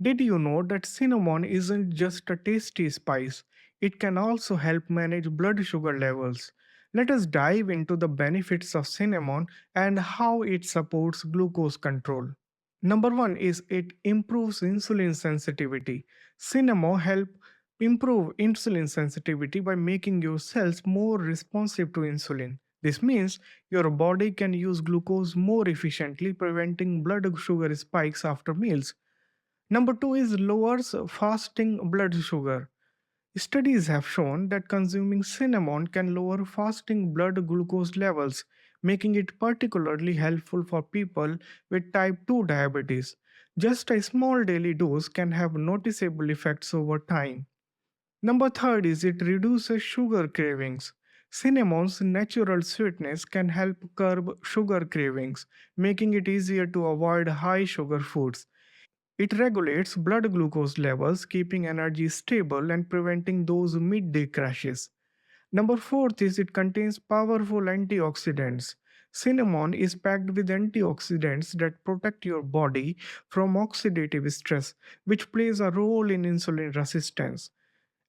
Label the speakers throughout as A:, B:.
A: Did you know that cinnamon isn't just a tasty spice? It can also help manage blood sugar levels. Let us dive into the benefits of cinnamon and how it supports glucose control. Number one is it improves insulin sensitivity. Cinnamon help improve insulin sensitivity by making your cells more responsive to insulin. This means your body can use glucose more efficiently, preventing blood sugar spikes after meals. Number two is lowers fasting blood sugar. Studies have shown that consuming cinnamon can lower fasting blood glucose levels, making it particularly helpful for people with type 2 diabetes. Just a small daily dose can have noticeable effects over time. Number third is it reduces sugar cravings. Cinnamon's natural sweetness can help curb sugar cravings, making it easier to avoid high sugar foods. It regulates blood glucose levels, keeping energy stable and preventing those midday crashes. Number fourth is it contains powerful antioxidants. Cinnamon is packed with antioxidants that protect your body from oxidative stress, which plays a role in insulin resistance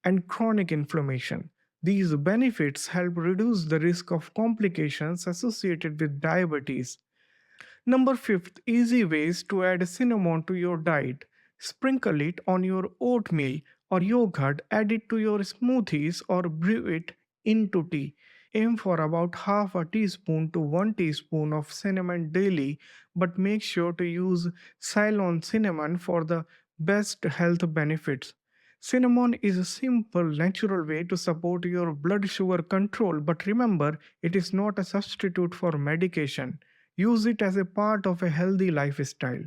A: and chronic inflammation. These benefits help reduce the risk of complications associated with diabetes. Number fifth, easy ways to add cinnamon to your diet. Sprinkle it on your oatmeal or yogurt, add it to your smoothies, or brew it into tea. Aim for about half a teaspoon to 1 teaspoon of cinnamon daily, but make sure to use Ceylon cinnamon for the best health benefits. Cinnamon is a simple, natural way to support your blood sugar control, but remember, it is not a substitute for medication. Use it as a part of a healthy lifestyle.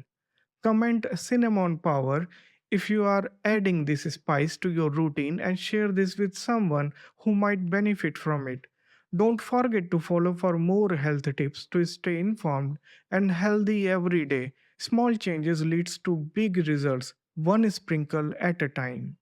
A: Comment cinnamon power if you are adding this spice to your routine and share this with someone who might benefit from it. Don't forget to follow for more health tips to stay informed and healthy every day. Small changes leads to big results, one sprinkle at a time.